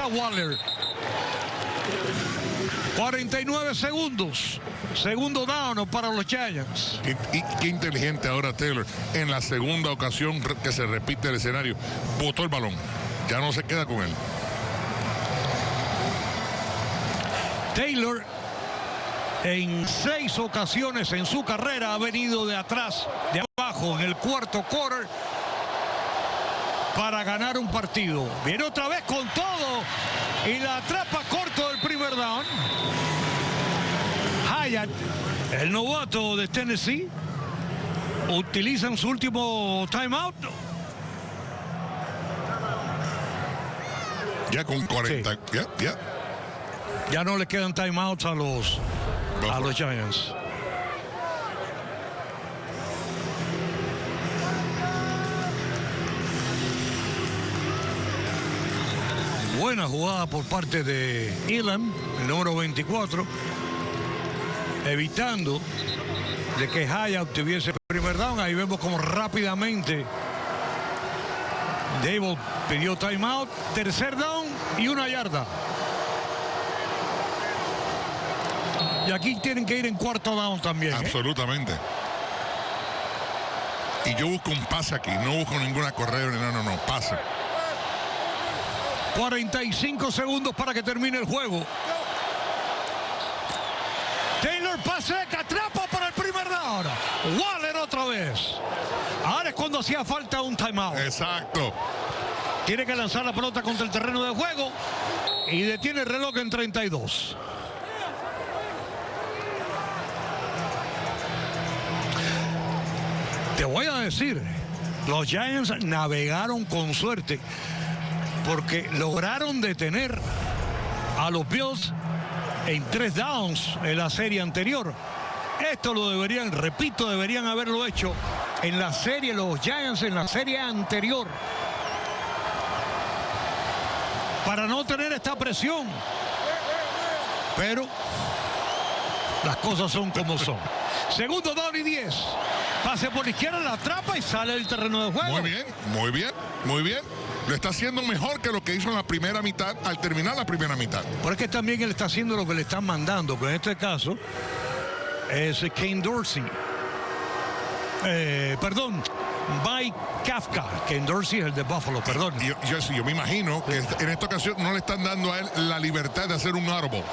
Waller. 49 segundos. Segundo down para los Giants. Y qué inteligente ahora Taylor. En la segunda ocasión que se repite el escenario, botó el balón. Ya no se queda con él. Taylor en 6 ocasiones en su carrera ha venido de atrás, de abajo, en el cuarto quarter para ganar un partido. Viene otra vez con todo y la atrapa corto del primer down. Hyatt, el novato de Tennessee, utilizan su último timeout. Ya con 40. Sí. Ya. Ya no le quedan timeouts a los Giants. Buena jugada por parte de Elam, el número 24, evitando de que Hyatt obtuviese el primer down. Ahí vemos como rápidamente Dable pidió timeout, tercer down y 1 yarda. Y aquí tienen que ir en cuarto down también. Absolutamente. Y yo busco un pase aquí, no busco ninguna correo, no, pase. 45 segundos para que termine el juego. Taylor pase que atrapa para el primer down. Waller otra vez. Ahora es cuando hacía falta un timeout. Exacto. Tiene que lanzar la pelota contra el terreno de juego y detiene el reloj en 32. Te voy a decir, los Giants navegaron con suerte porque lograron detener a los Bills en 3 downs en la serie anterior. Esto lo deberían, repito, deberían haberlo hecho en la serie, los Giants en la serie anterior, para no tener esta presión. Pero las cosas son como son. Segundo down y 10. Pase por la izquierda, la atrapa y sale del terreno de juego. Muy bien. Lo está haciendo mejor que lo que hizo en la primera mitad, al terminar la primera mitad. Pero es que también él está haciendo lo que le están mandando, que en este caso es Ken Dorsey. Mike Kafka. Ken Dorsey es el de Buffalo, perdón. Yo me imagino que en esta ocasión no le están dando a él la libertad de hacer un audible.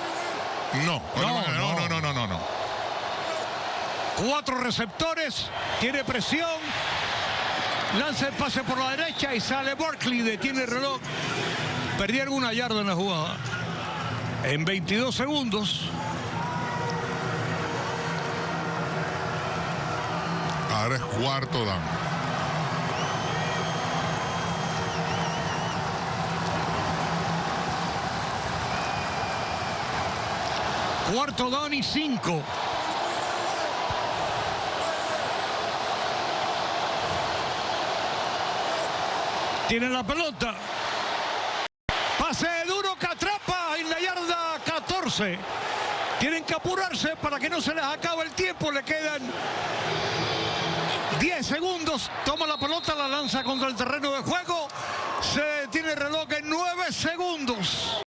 No. 4 receptores, tiene presión, lanza el pase por la derecha y sale Barkley, detiene el reloj. Perdieron 1 yarda en la jugada. En 22 segundos. Ahora es cuarto down. Cuarto down y 5. Tienen la pelota. Pase duro que atrapa en la yarda 14. Tienen que apurarse para que no se les acabe el tiempo. Le quedan 10 segundos. Toma la pelota, la lanza contra el terreno de juego. Se detiene el reloj en 9 segundos.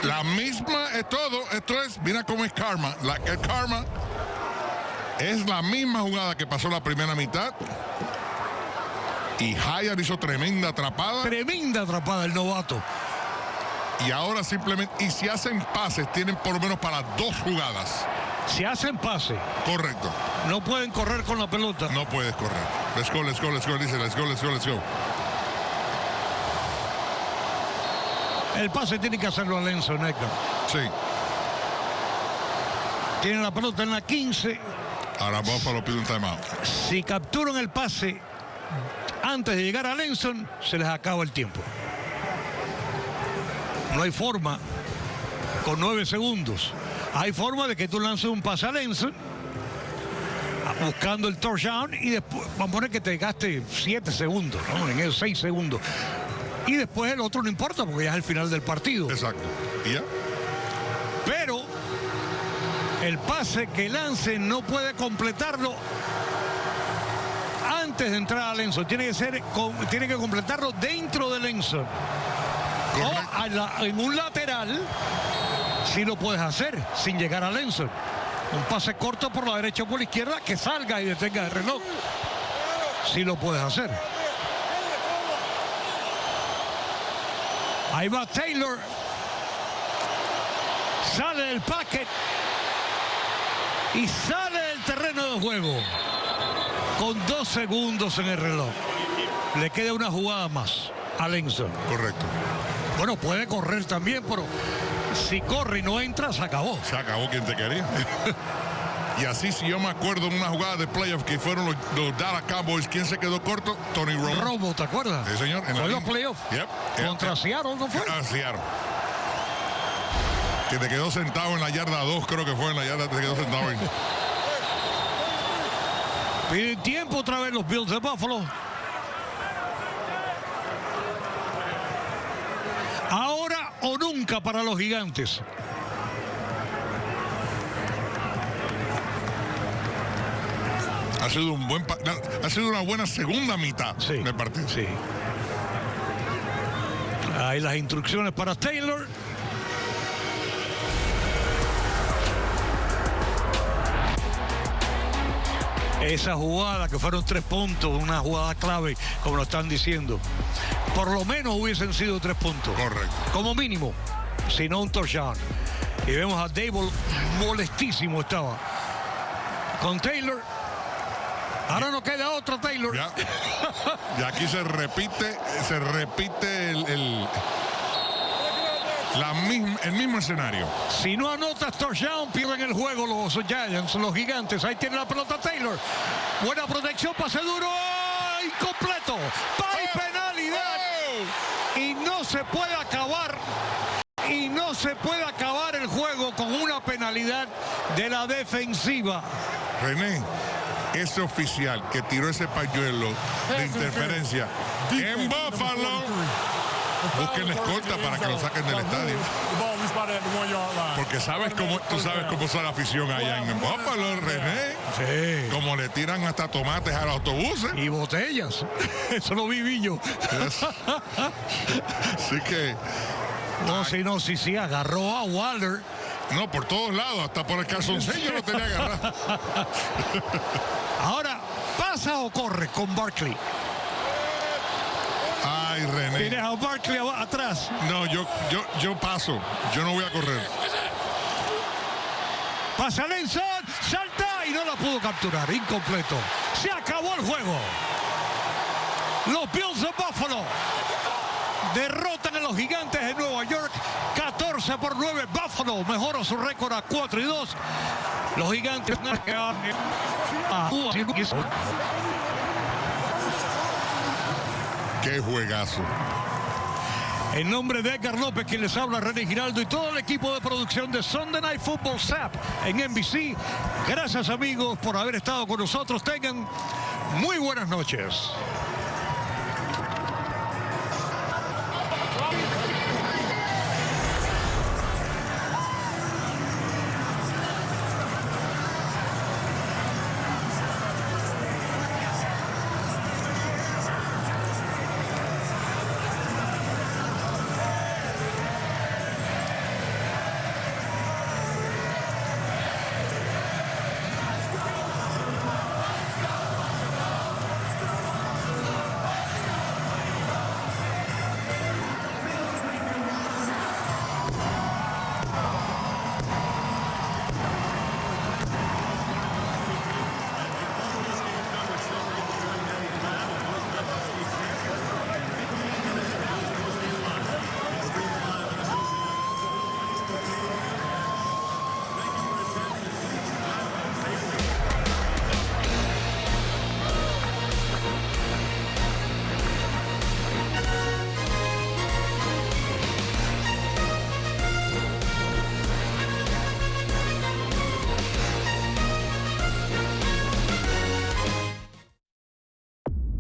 La misma es todo. Esto es, mira cómo es karma. El karma es la misma jugada que pasó la primera mitad. Y Hyatt hizo tremenda atrapada. Tremenda atrapada el novato. Y ahora simplemente, y si hacen pases, tienen por lo menos para 2 jugadas. Si hacen pase. Correcto. No pueden correr con la pelota. No puedes correr. Let's go. Dice, let's go. El pase tiene que hacerlo a Lenson, Edgar. Sí. Tienen la pelota en la 15. Ahora Buffalo pide un timeout. Si capturan el pase antes de llegar a Lenson, se les acaba el tiempo. No hay forma con 9 segundos. Hay forma de que tú lances un pase a Lenson buscando el touchdown y después vamos a poner que te gaste 7 segundos, ¿no? En esos 6 segundos. Y después el otro no importa porque ya es el final del partido. Exacto. ¿Y ya? Pero el pase que lance no puede completarlo antes de entrar a Lenson. Tiene que completarlo dentro de Lenson. O en un lateral, sí lo puedes hacer sin llegar a Lenson. Un pase corto por la derecha o por la izquierda que salga y detenga el reloj. Sí lo puedes hacer. Ahí va Taylor. Sale del packet. Y sale del terreno de juego. Con 2 segundos en el reloj. Le queda una jugada más a Lenson. Correcto. Bueno, puede correr también, pero si corre y no entra, se acabó. Se acabó quien te quería. Y así, si yo me acuerdo en una jugada de playoff que fueron los Dallas Cowboys, ¿quién se quedó corto? Tony Romo. Romo, ¿te acuerdas? Sí, señor. Fue en los playoffs. Contra Seattle, ¿no fue? Seattle. Que te quedó sentado en la yarda 2, creo que fue en la yarda, te quedó sentado ahí. Piden tiempo otra vez los Bills de Buffalo. Ahora o nunca para los Gigantes. Ha sido una buena segunda mitad del partido. Sí. Ahí las instrucciones para Taylor. Esa jugada que fueron 3 puntos, una jugada clave, como lo están diciendo. Por lo menos hubiesen sido 3 puntos. Correcto. Como mínimo, si no un touchdown. Y vemos a Dable molestísimo estaba. Con Taylor. Ahora no queda otro Taylor. Ya. Y aquí se repite el mismo escenario. Si no anotas touchdown, pierden el juego los Giants, los Gigantes. Ahí tiene la pelota Taylor. Buena protección, pase duro. Incompleto. Hay penalidad. Y no se puede acabar. Y no se puede acabar el juego con una penalidad de la defensiva. René, ese oficial que tiró ese pañuelo de interferencia en Buffalo, busquen la escolta para que lo saquen del estadio. Porque tú sabes cómo son la afición allá en Buffalo, René. Sí. Como le tiran hasta tomates a los autobuses. Y botellas. Eso lo vi, Villo. Así que... No, si agarró a Waller. No, por todos lados, hasta por el calzoncillo lo tenía agarrado. Ahora, ¿pasa o corre con Barkley? Ay, René. ¿Tienes a Barkley atrás? No, yo paso. Yo no voy a correr. Pasa Lenson, salta y no la pudo capturar. Incompleto. Se acabó el juego. Los Bills de Buffalo derrotan a los Gigantes de Nueva York 14-9. Buffalo mejora su récord a 4-2. Los Gigantes Qué juegazo. En nombre de Edgar López, quien les habla, René Giraldo, y todo el equipo de producción de Sunday Night Football SAP en NBC. Gracias, amigos, por haber estado con nosotros. Tengan muy buenas noches.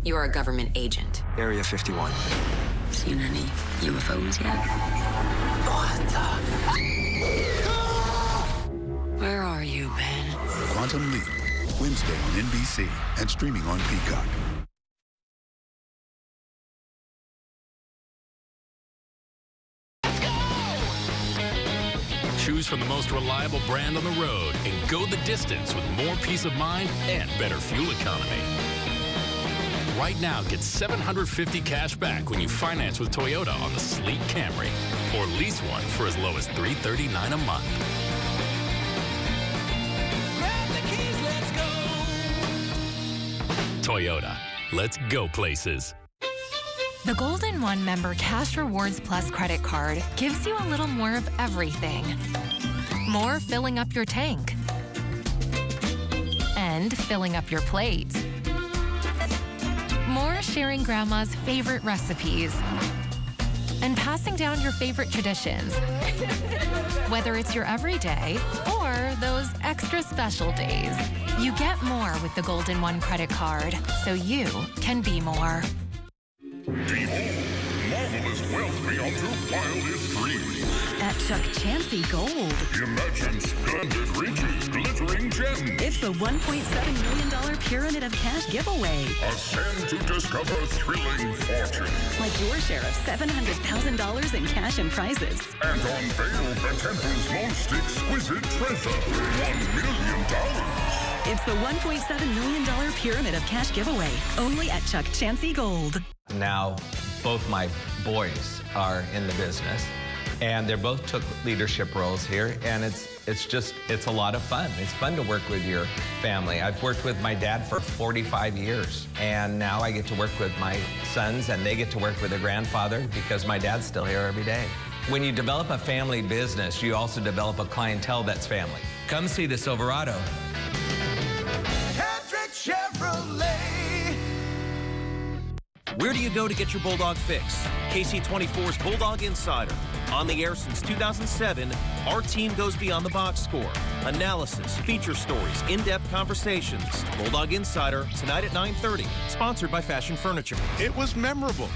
You're a government agent. Area 51. Seen any UFOs yet? What the? Where are you, Ben? Quantum Leap, Wednesday on NBC and streaming on Peacock. Choose from the most reliable brand on the road and go the distance with more peace of mind and better fuel economy. Right now, get $750 cash back when you finance with Toyota on the sleek Camry, or lease one for as low as $339 a month. Grab the keys, let's go. Toyota, let's go places. The Golden One Member Cash Rewards Plus credit card gives you a little more of everything. More filling up your tank. And filling up your plate. More sharing Grandma's favorite recipes. And passing down your favorite traditions. Whether it's your everyday or those extra special days, you get more with the Golden One credit card, so you can be more. Behold, marvelous wealth beyond your wildest dreams. At Chuck Chansey Gold. Imagine splendid riches, glittering gems. It's the $1.7 million Pyramid of Cash giveaway. Ascend to discover thrilling fortune. Like your share of $700,000 in cash and prizes. And unveil the temple's most exquisite treasure, $1 million. It's the $1.7 million Pyramid of Cash giveaway, only at Chuck Chansey Gold. Now, both my boys are in the business, and they both took leadership roles here, and it's a lot of fun. It's fun to work with your family. I've worked with my dad for 45 years, and now I get to work with my sons, and they get to work with their grandfather because my dad's still here every day. When you develop a family business, you also develop a clientele that's family. Come see the Silverado. Where do you go to get your Bulldog fix? KC24's Bulldog Insider. On the air since 2007, our team goes beyond the box score. Analysis, feature stories, in-depth conversations. Bulldog Insider, tonight at 9:30. Sponsored by Fashion Furniture. It was memorable.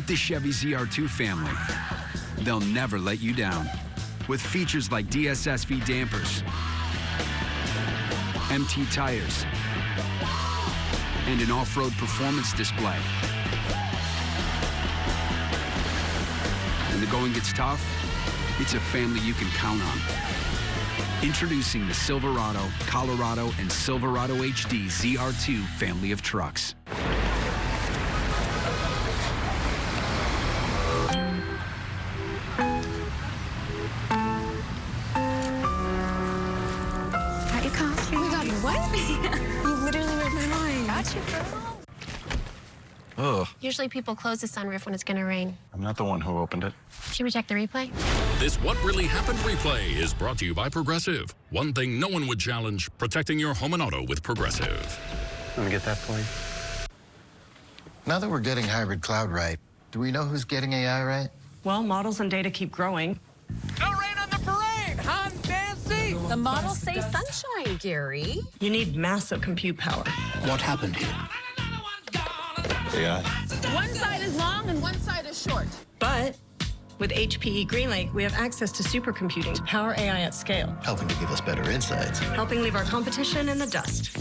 Meet the Chevy ZR2 family. They'll never let you down. With features like DSSV dampers, MT tires, and an off-road performance display. When the going gets tough, it's a family you can count on. Introducing the Silverado, Colorado, and Silverado HD ZR2 family of trucks. Got your coffee? Oh my God, what? You literally read my mind. Got you, girl. Ugh. Usually people close the sunroof when it's gonna rain. I'm not the one who opened it. Should we check the replay? This What Really Happened replay is brought to you by Progressive. One thing no one would challenge, protecting your home and auto with Progressive. Let me get that for you. Now that we're getting hybrid cloud right, do we know who's getting AI right? Well, models and data keep growing. No rain on the parade! I'm Nancy! The models say sunshine, Gary. You need massive compute power. What happened here? AI. One side is long and one side is short. But with HPE GreenLake, we have access to supercomputing to power AI at scale, Helping to give us better insights. helping leave our competition in the dust.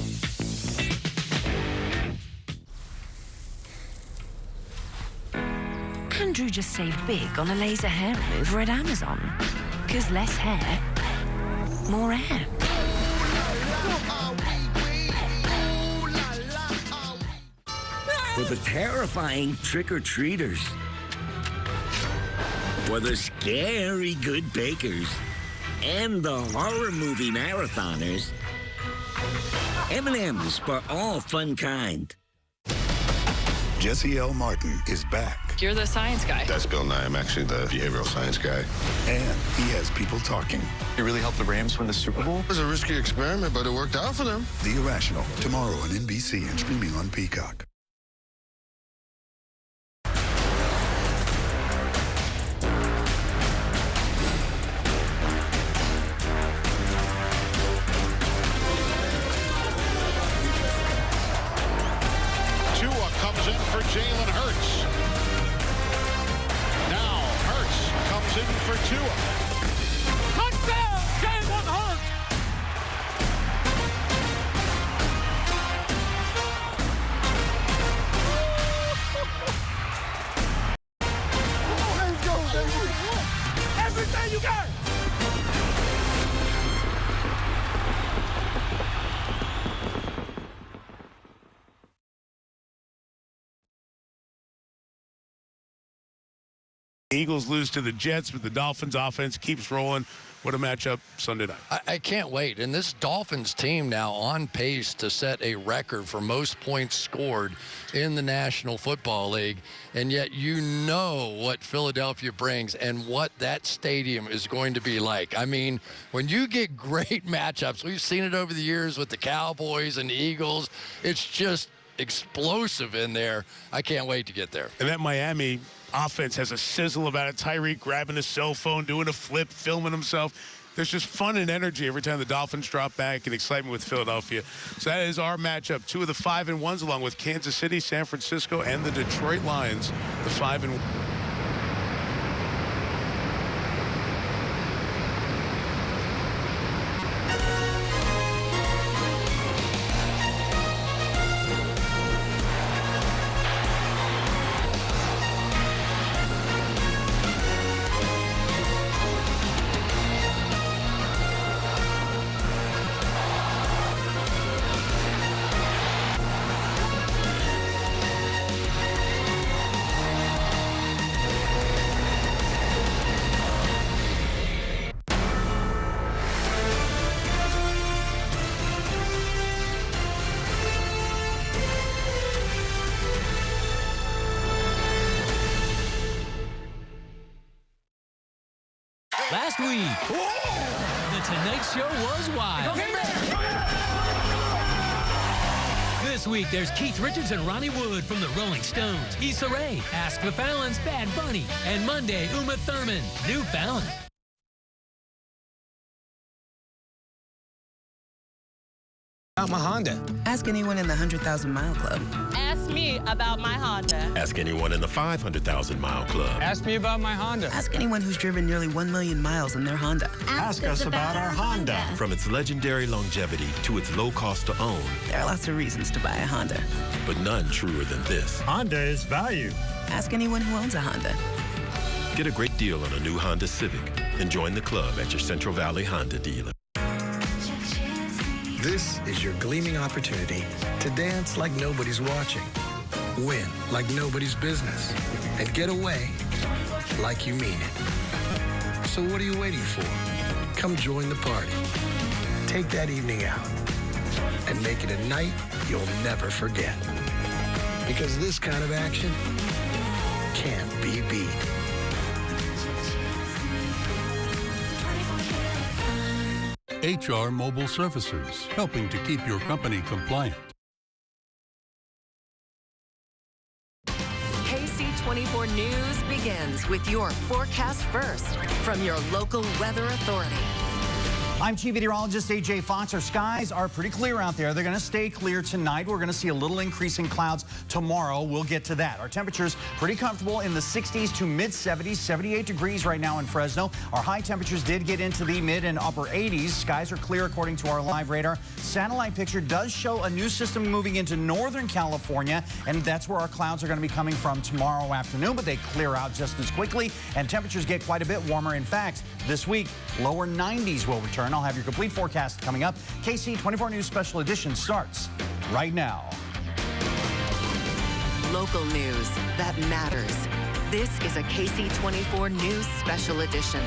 Andrew just saved big on a laser hair remover at Amazon. Because less hair, more air. For the terrifying trick-or-treaters. For the scary good bakers. And the horror movie marathoners. M&M's for all fun kind. Jesse L. Martin is back. You're the science guy. That's Bill Nye. I'm actually the behavioral science guy. And he has people talking. You really helped the Rams win the Super Bowl? It was a risky experiment, but it worked out for them. The Irrational, tomorrow on NBC and streaming on Peacock. Tua comes in for Jalen Hurts. Now Hurts comes in for Tua. Touchdown, Jalen Hurts! Let's go, baby. Everything you got. Eagles lose to the Jets, but the Dolphins offense keeps rolling. What a matchup Sunday night. I can't wait. And this Dolphins team now on pace to set a record for most points scored in the National Football League. And yet you know what Philadelphia brings and what that stadium is going to be like. I mean, when you get great matchups, we've seen it over the years with the Cowboys and the Eagles. It's just explosive in there. I can't wait to get there. And that Miami offense has a sizzle about it. Tyreek grabbing his cell phone, doing a flip, filming himself. There's just fun and energy every time the Dolphins drop back and excitement with Philadelphia. So that is our matchup. Two of the 5-1s along with Kansas City, San Francisco, and the Detroit Lions, the 5-1. Last week, The Tonight Show was wild. This week, there's Keith Richards and Ronnie Wood from the Rolling Stones. Issa Rae, Ask the Fallons, Bad Bunny. And Monday, Uma Thurman, New Fallon. About my Honda. Ask anyone in the 100,000 Mile Club. Ask me about my Honda. Ask anyone in the 500,000 Mile Club. Ask me about my Honda. Ask anyone who's driven nearly 1 million miles in their Honda. Ask us about our Honda. From its legendary longevity to its low cost to own, There are lots of reasons to buy a Honda. but none truer than this. Honda is value. Ask anyone who owns a Honda. Get a great deal on a new Honda Civic and join the club at your Central Valley Honda dealer. This is your gleaming opportunity to dance like nobody's watching, win like nobody's business, and get away like you mean it. So what are you waiting for? Come join the party. Take that evening out and make it a night you'll never forget. Because this kind of action can't be beat. HR Mobile Services, helping to keep your company compliant. KC24 News begins with your forecast first from your local weather authority. I'm Chief Meteorologist A.J. Fox. Our skies are pretty clear out there. They're going to stay clear tonight. We're going to see a little increase in clouds tomorrow. We'll get to that. Our temperatures pretty comfortable in the 60s to mid-70s, 78 degrees right now in Fresno. Our high temperatures did get into the mid and upper 80s. Skies are clear according to our live radar. Satellite picture does show a new system moving into northern California, and that's where our clouds are going to be coming from tomorrow afternoon, but they clear out just as quickly, and temperatures get quite a bit warmer. In fact, this week, lower 90s will return. I'll have your complete forecast coming up. KC24 News Special Edition starts right now. Local news that matters. This is a KC24 News Special Edition.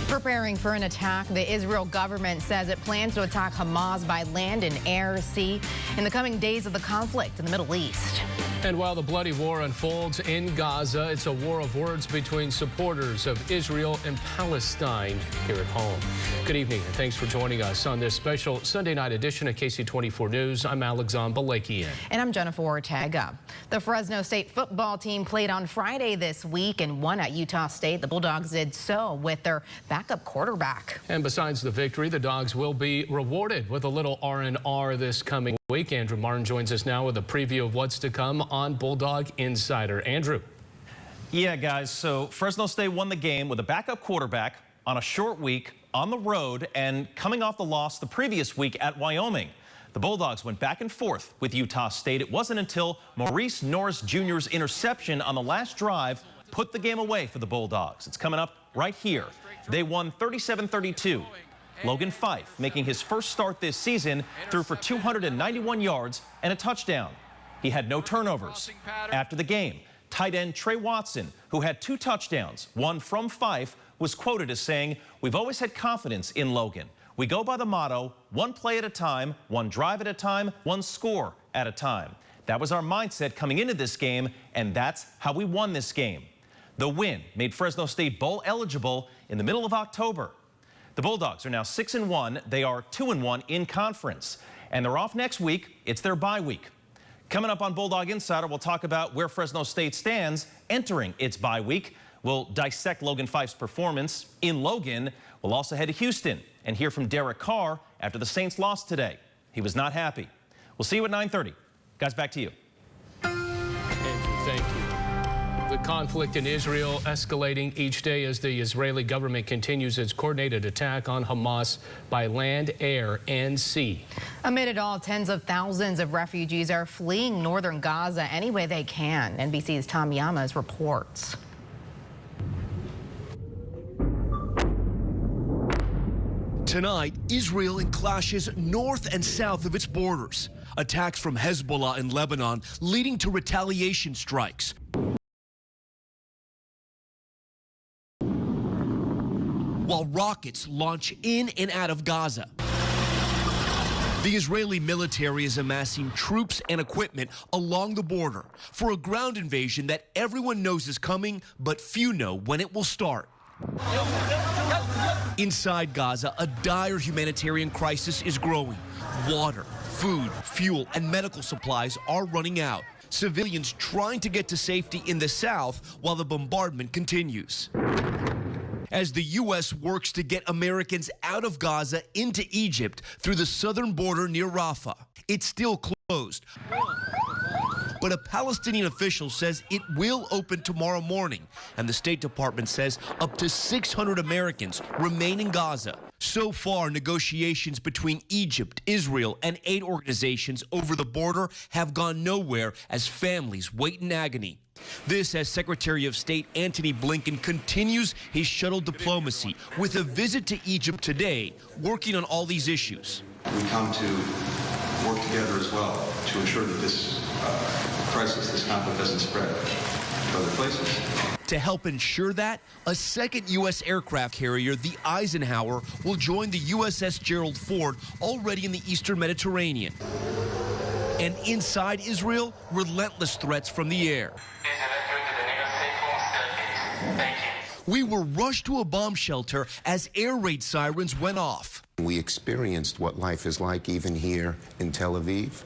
Preparing for an attack, the Israel government says it plans to attack Hamas by land and air, sea in the coming days of the conflict in the Middle East. And while the bloody war unfolds in Gaza, it's a war of words between supporters of Israel and Palestine here at home. Good evening, and thanks for joining us on this special Sunday night edition of KC24 News. I'm Alexander Balakian. And I'm Jennifer Ortega. The Fresno State football team played on Friday this week and won at Utah State. The Bulldogs did so with their backup quarterback. And besides the victory, the Dogs will be rewarded with a little R&R this coming week. Andrew Martin joins us now with a preview of what's to come on Bulldog Insider. Andrew. Yeah, guys, so Fresno State won the game with a backup quarterback on a short week on the road and coming off the loss the previous week at Wyoming. The Bulldogs went back and forth with Utah State. It wasn't until Maurice Norris Jr.'s interception on the last drive put the game away for the Bulldogs. It's coming up right here. They won 37-32. Logan Fife, making his first start this season, threw for 291 yards and a touchdown. He had no turnovers. After the game, tight end Trey Watson, who had 2 touchdowns, one from Fife, was quoted as saying, "We've always had confidence in Logan. We go by the motto, one play at a time, one drive at a time, one score at a time. That was our mindset coming into this game, and that's how we won this game." The win made Fresno State bowl eligible in the middle of October. The Bulldogs are now 6-1. They are 2-1 in conference. And they're off next week. It's their bye week. Coming up on Bulldog Insider, we'll talk about where Fresno State stands entering its bye week. We'll dissect Logan Fife's performance in Logan. We'll also head to Houston and hear from Derek Carr after the Saints lost today. He was not happy. We'll see you at 9:30. Guys, back to you. Andrew, thank you. The conflict in Israel escalating each day as the Israeli government continues its coordinated attack on Hamas by land, air, and sea. Amid it all, tens of thousands of refugees are fleeing northern Gaza any way they can. NBC's Tom Yamas reports. Tonight, Israel in clashes north and south of its borders. Attacks from Hezbollah in Lebanon leading to retaliation strikes. While rockets launch in and out of Gaza. The Israeli military is amassing troops and equipment along the border for a ground invasion that everyone knows is coming, but few know when it will start. Inside Gaza, a dire humanitarian crisis is growing. Water, food, fuel, and medical supplies are running out. Civilians trying to get to safety in the south while the bombardment continues. as the U.S. works to get Americans out of Gaza into Egypt through the southern border near Rafah. It's still closed, but a Palestinian official says it will open tomorrow morning, and the State Department says up to 600 Americans remain in Gaza. So far, negotiations between Egypt, Israel, and aid organizations over the border have gone nowhere as families wait in agony. This as Secretary of State Antony Blinken continues his shuttle diplomacy with a visit to Egypt today, working on all these issues. We come to work together as well to ensure that this crisis, this conflict doesn't spread to other places. To help ensure that, a second U.S. aircraft carrier, the Eisenhower, will join the USS Gerald Ford, already in the eastern Mediterranean. And inside Israel, relentless threats from the air. We were rushed to a bomb shelter as air raid sirens went off. We experienced what life is like even here in Tel Aviv.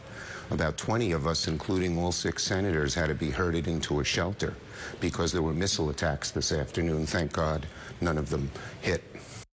About 20 of us, including all 6 senators, had to be herded into a shelter because there were missile attacks this afternoon. Thank God none of them hit.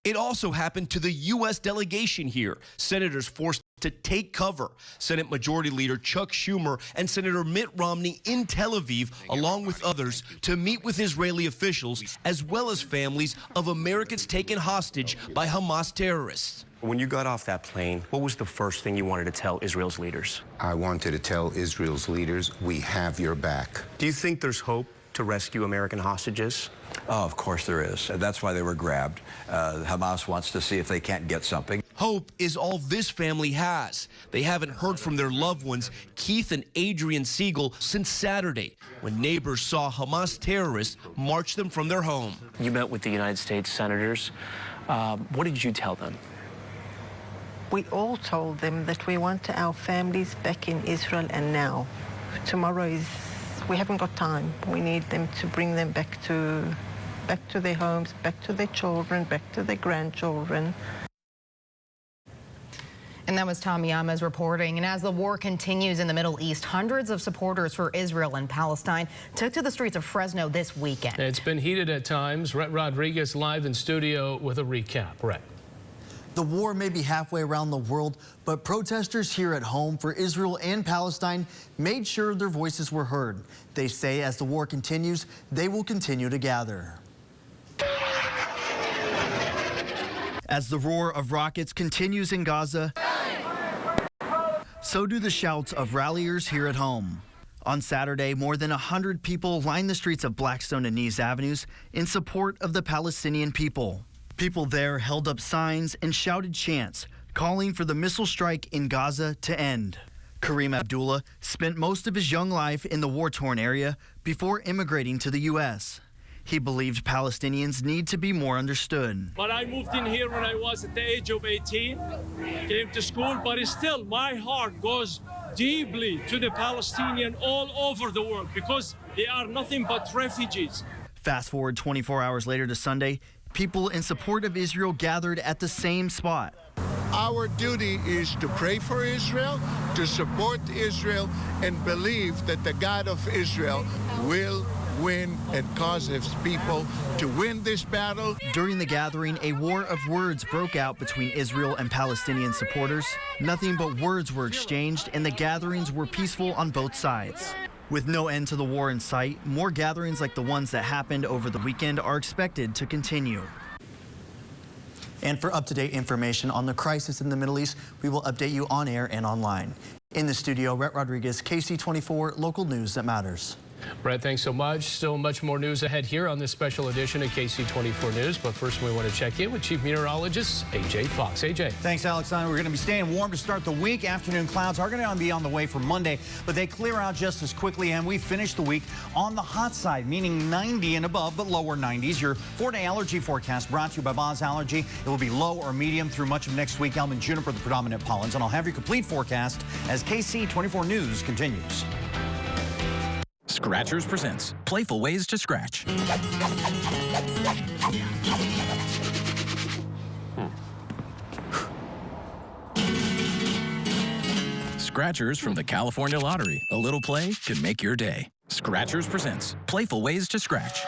It also happened to the U.S. delegation here. Senators forced to take cover. Senate Majority Leader Chuck Schumer and Senator Mitt Romney in Tel Aviv, along with others, to meet with Israeli officials, as well as families of Americans taken hostage by Hamas terrorists. When you got off that plane, what was the first thing you wanted to tell Israel's leaders? I wanted to tell Israel's leaders, we have your back. Do you think there's hope to rescue American hostages? Oh, of course there is. That's why they were grabbed. Hamas wants to see if they can't get something. Hope is all this family has. They haven't heard from their loved ones, Keith and Adrian Siegel, since Saturday, when neighbors saw Hamas terrorists march them from their home. You met with the United States senators. What did you tell them? We all told them that we want our families back in Israel and now. Tomorrow we haven't got time. We need them to bring them back to their homes, back to their children, back to their grandchildren. And that was Tom Yamas reporting. And as the war continues in the Middle East, hundreds of supporters for Israel and Palestine took to the streets of Fresno this weekend. It's been heated at times. Rhett Rodriguez live in studio with a recap. Rhett. The war may be halfway around the world, but protesters here at home for Israel and Palestine made sure their voices were heard. They say as the war continues, they will continue to gather. As the roar of rockets continues in Gaza, so do the shouts of ralliers here at home. On Saturday, more than 100 people lined the streets of Blackstone and Nees Avenues in support of the Palestinian people. People there held up signs and shouted chants, calling for the missile strike in Gaza to end. Kareem Abdullah spent most of his young life in the war-torn area before immigrating to the U.S. He believed Palestinians need to be more understood. But I moved in here when I was at the age of 18, came to school, but still my heart goes deeply to the Palestinian all over the world because they are nothing but refugees. Fast forward 24 hours later to Sunday, people in support of Israel gathered at the same spot. Our duty is to pray for Israel, to support Israel, and believe that the God of Israel will win and cause his people to win this battle. During the gathering, a war of words broke out between Israel and Palestinian supporters. Nothing but words were exchanged, and the gatherings were peaceful on both sides. With no end to the war in sight, more gatherings like the ones that happened over the weekend are expected to continue. And for up-to-date information on the crisis in the Middle East, we will update you on air and online. In the studio, Rhett Rodriguez, KC24, local news that matters. Brett, thanks so much. Still much more news ahead here on this special edition of KC24 News. But first, we want to check in with Chief Meteorologist AJ Fox. AJ. Thanks, Alexander. We're going to be staying warm to start the week. Afternoon clouds are going to be on the way for Monday, but they clear out just as quickly. And we finish the week on the hot side, meaning 90 and above, but lower 90s. Your 4-day allergy forecast brought to you by Boz Allergy. It will be low or medium through much of next week. Elm and juniper, the predominant pollens. And I'll have your complete forecast as KC24 News continues. Scratchers presents Playful Ways to Scratch. Scratchers from the California Lottery. A little play can make your day. Scratchers presents Playful Ways to Scratch.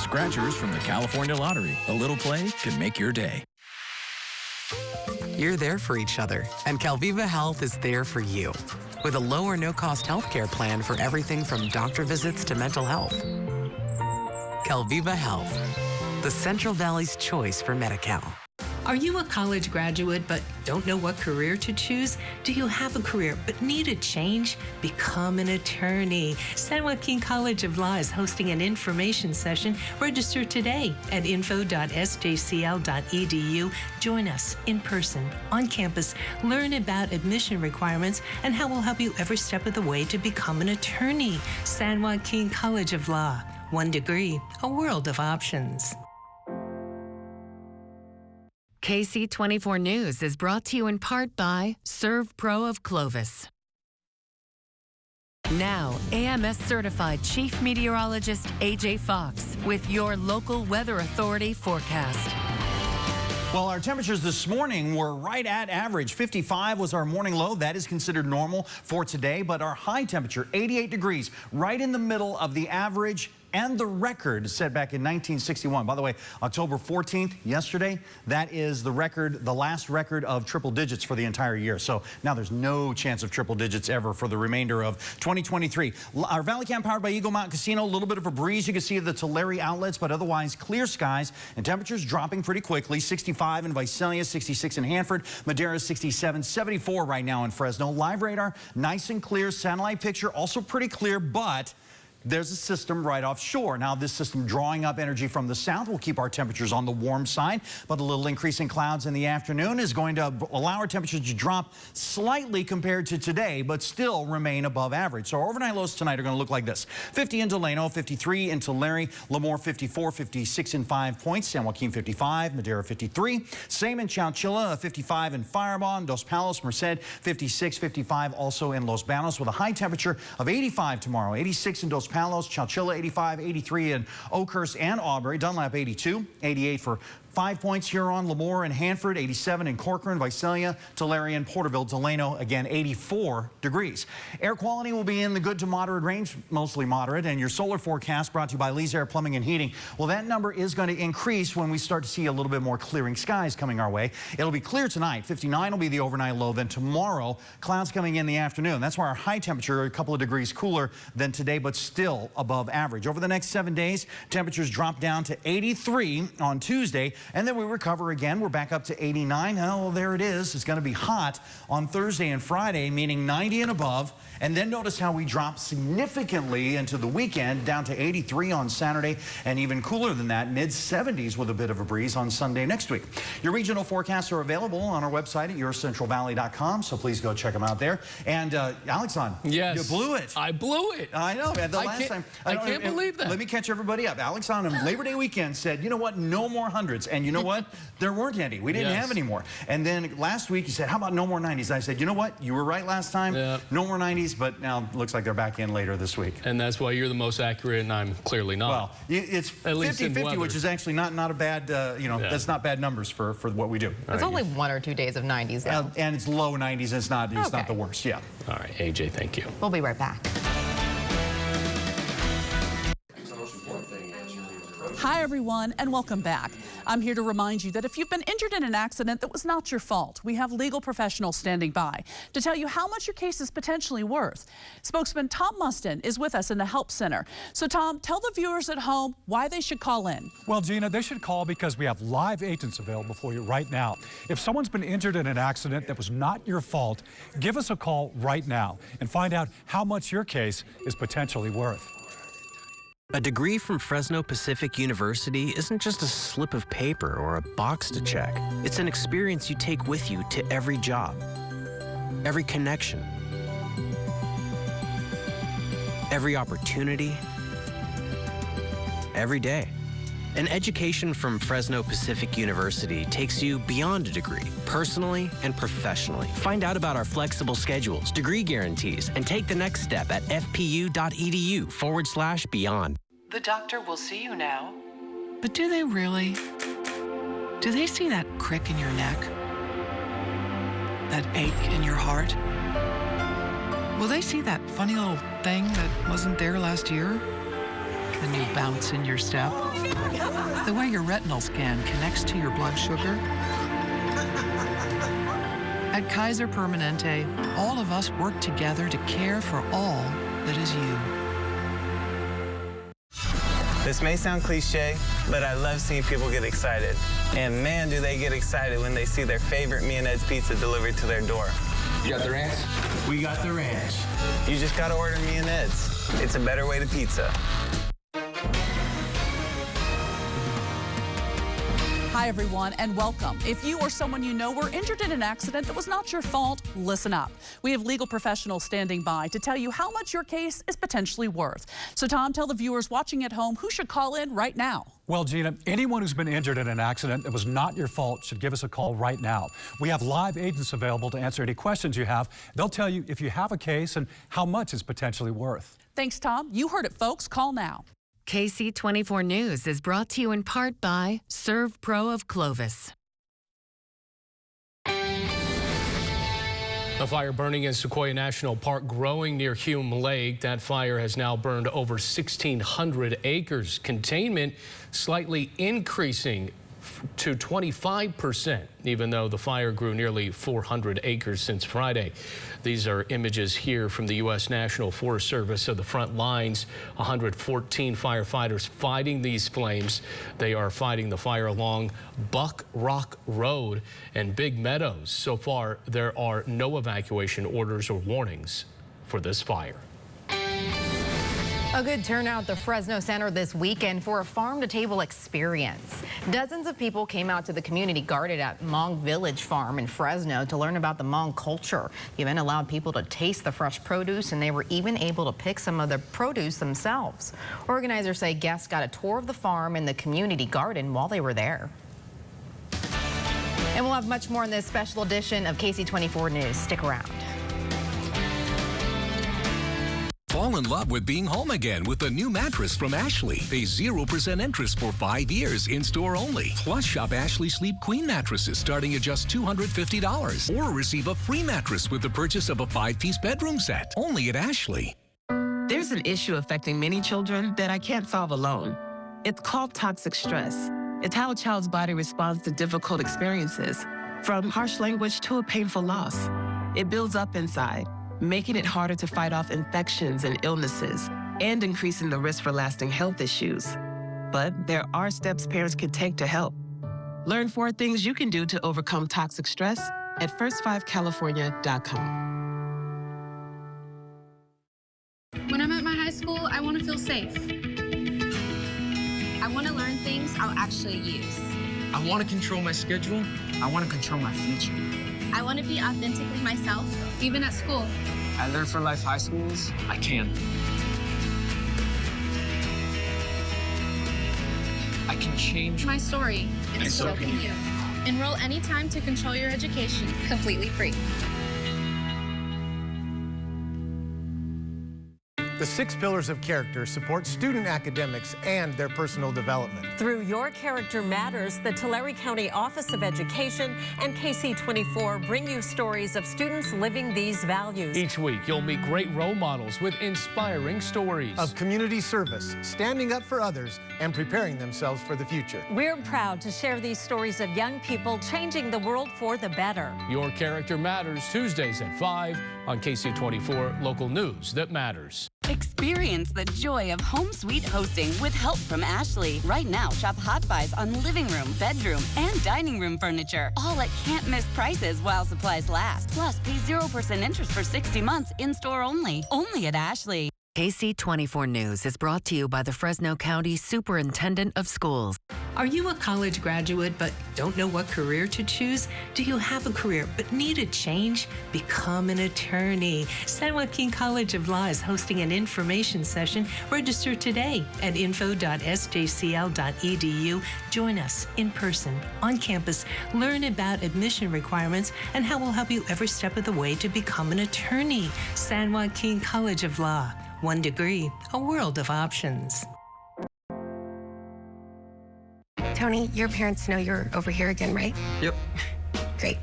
Scratchers from the California Lottery. A little play can make your day. You're there for each other, and Calviva Health is there for you. With a low or no-cost healthcare plan for everything from doctor visits to mental health. Calviva Health, the Central Valley's choice for Medi-Cal. Are you a college graduate but don't know what career to choose? Do you have a career but need a change? Become an attorney. San Joaquin College of Law is hosting an information session. Register today at info.sjcl.edu. Join us in person, on campus. Learn about admission requirements and how we'll help you every step of the way to become an attorney. San Joaquin College of Law. 1 degree, a world of options. Ksee 24 News is brought to you in part by Serve Pro of Clovis. Now, AMS certified Chief Meteorologist AJ Fox with your local weather authority forecast. Well, our temperatures this morning were right at average. 55 was our morning low. That is considered normal for today, but our high temperature, 88 degrees, right in the middle of the average and the record set back in 1961. By the way, October 14th, yesterday, that is the record, the last record of triple digits for the entire year. So now there's no chance of triple digits ever for the remainder of 2023. Our Valley Cam powered by Eagle Mountain Casino, a little bit of a breeze. You can see the Tulare outlets, but otherwise clear skies and temperatures dropping pretty quickly. 65 in Visalia, 66 in Hanford, Madera 67, 74 right now in Fresno. Live radar, nice and clear. Satellite picture also pretty clear, but there's a system right offshore. Now, this system drawing up energy from the south will keep our temperatures on the warm side, but a little increase in clouds in the afternoon is going to allow our temperatures to drop slightly compared to today, but still remain above average. So our overnight lows tonight are going to look like this. 50 in Delano, 53 in Tulare, Lemoore 54, 56 in 5 Points, San Joaquin 55, Madera 53, same in Chowchilla, 55 in Fireball, Dos Palos, Merced 56, 55 also in Los Banos with a high temperature of 85 tomorrow, 86 in Dos Palos, Chowchilla 85, 83 in Oakhurst and Aubrey, Dunlap 82, 88 for 5 Points, Huron, Lemoore, and Hanford, 87 in Corcoran, Visalia, Tulare, and Porterville, Delano, again, 84 degrees. Air quality will be in the good to moderate range, mostly moderate, and your solar forecast brought to you by Lee's Air Plumbing and Heating. Well, that number is going to increase when we start to see a little bit more clearing skies coming our way. It'll be clear tonight. 59 will be the overnight low. Then tomorrow, clouds coming in the afternoon. That's why our high temperature a couple of degrees cooler than today, but still above average. Over the next 7 days, temperatures drop down to 83 on Tuesday, and then we recover again. We're back up to 89. Oh, there it is. It's going to be hot on Thursday and Friday, meaning 90 and above. And then notice how we drop significantly into the weekend, down to 83 on Saturday, and even cooler than that, mid-70s with a bit of a breeze on Sunday next week. Your regional forecasts are available on our website at yourcentralvalley.com, so please go check them out there. And Alexon, yes, you blew it. I blew it. I know, man. The last time. I can't believe that. Let me catch everybody up. Alexon on Labor Day weekend said, you know what, no more hundreds. And you know what? There weren't any. We didn't have any more. And then last week you said, how about no more 90s? I said, you know what? You were right last time. Yeah. No more 90s, but now it looks like they're back in later this week. And that's why you're the most accurate, and I'm clearly not. Well, it's 50-50, which is actually not a bad, that's not bad numbers for what we do. It's only 1 or 2 days of 90s, though. And it's low 90s. It's not the worst, yeah. All right, AJ, thank you. We'll be right back. Hi, everyone, and welcome back. I'm here to remind you that if you've been injured in an accident that was not your fault, we have legal professionals standing by to tell you how much your case is potentially worth. Spokesman Tom Mustin is with us in the Help Center. So, Tom, tell the viewers at home why they should call in. Well, Gina, they should call because we have live agents available for you right now. If someone's been injured in an accident that was not your fault, give us a call right now and find out how much your case is potentially worth. A degree from Fresno Pacific University isn't just a slip of paper or a box to check. It's an experience you take with you to every job, every connection, every opportunity, every day. An education from Fresno Pacific University takes you beyond a degree, personally and professionally. Find out about our flexible schedules, degree guarantees, and take the next step at fpu.edu/beyond. The doctor will see you now. But do they really? Do they see that crick in your neck? That ache in your heart? Will they see that funny little thing that wasn't there last year? a new bounce in your step? The way your retinal scan connects to your blood sugar? At Kaiser Permanente, all of us work together to care for all that is you. This may sound cliche, but I love seeing people get excited. And man, do they get excited when they see their favorite Me and Ed's pizza delivered to their door. You got the ranch? We got the ranch. You just gotta order Me and Ed's. It's a better way to pizza. Hi, everyone, and welcome. If you or someone you know were injured in an accident that was not your fault, listen up. We have legal professionals standing by to tell you how much your case is potentially worth. So, Tom, tell the viewers watching at home who should call in right now. Well, Gina, anyone who's been injured in an accident that was not your fault should give us a call right now. We have live agents available to answer any questions you have. They'll tell you if you have a case and how much it's potentially worth. Thanks, Tom. You heard it, folks. Call now. KC 24 News is brought to you in part by Serve Pro of Clovis. A fire burning in Sequoia National Park growing near Hume Lake. That fire has now burned over 1,600 acres. Containment slightly increasing to 25%, even though the fire grew nearly 400 acres since Friday. These are images here from the U.S. National Forest Service of the front lines. 114 firefighters fighting these flames. They are fighting the fire along Buck Rock Road and Big Meadows. So far, there are no evacuation orders or warnings for this fire. A good turnout at the Fresno Center this weekend for a farm-to-table experience. Dozens of people came out to the community garden at Hmong Village Farm in Fresno to learn about the Hmong culture. The event allowed people to taste the fresh produce, and they were even able to pick some of the produce themselves. Organizers say guests got a tour of the farm and the community garden while they were there. And we'll have much more in this special edition of KC 24 News. Stick around. Fall in love with being home again with the new mattress from Ashley. Pay 0% interest for 5 years in-store only. Plus, shop Ashley Sleep Queen mattresses starting at just $250. Or receive a free mattress with the purchase of a 5-piece bedroom set. Only at Ashley. There's an issue affecting many children that I can't solve alone. It's called toxic stress. It's how a child's body responds to difficult experiences, from harsh language to a painful loss. It builds up inside, making it harder to fight off infections and illnesses, and increasing the risk for lasting health issues. But there are steps parents can take to help. Learn 4 things you can do to overcome toxic stress at first5california.com. When I'm at my high school, I want to feel safe. I want to learn things I'll actually use. I want to control my schedule. I want to control my future. I want to be authentically myself, even at school. At Learn for Life High Schools, I can. I can change my story, and so can you. Enroll anytime to control your education, completely free. The 6 pillars of character support student academics and their personal development. Through Your Character Matters, the Tulare County Office of Education and KC24 bring you stories of students living these values. Each week, you'll meet great role models with inspiring stories of community service, standing up for others, and preparing themselves for the future. We're proud to share these stories of young people changing the world for the better. Your Character Matters, Tuesdays at 5 on KC24, local news that matters. Experience the joy of home suite hosting with help from Ashley. Right now, shop Hot Buys on living room, bedroom, and dining room furniture. All at can't-miss prices while supplies last. Plus, pay 0% interest for 60 months in-store only. Only at Ashley. KC 24 News is brought to you by the Fresno County Superintendent of Schools. Are you a college graduate but don't know what career to choose? Do you have a career but need a change? Become an attorney. San Joaquin College of Law is hosting an information session. Register today at info.sjcl.edu. Join us in person, on campus. Learn about admission requirements and how we'll help you every step of the way to become an attorney. San Joaquin College of Law. 1 degree, a world of options. Tony, your parents know you're over here again, right? Yep. Great.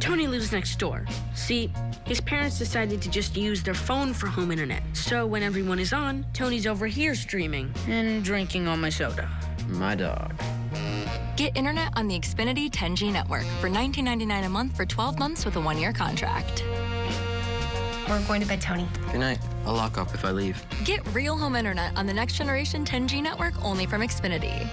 Tony lives next door. See, his parents decided to just use their phone for home internet. So when everyone is on, Tony's over here streaming and drinking all my soda. My dog. Get internet on the Xfinity 10G network for $19.99 a month for 12 months with a 1-year contract. We're going to bed, Tony. Good night. I'll lock up if I leave. Get real home internet on the next generation 10G network only from Xfinity.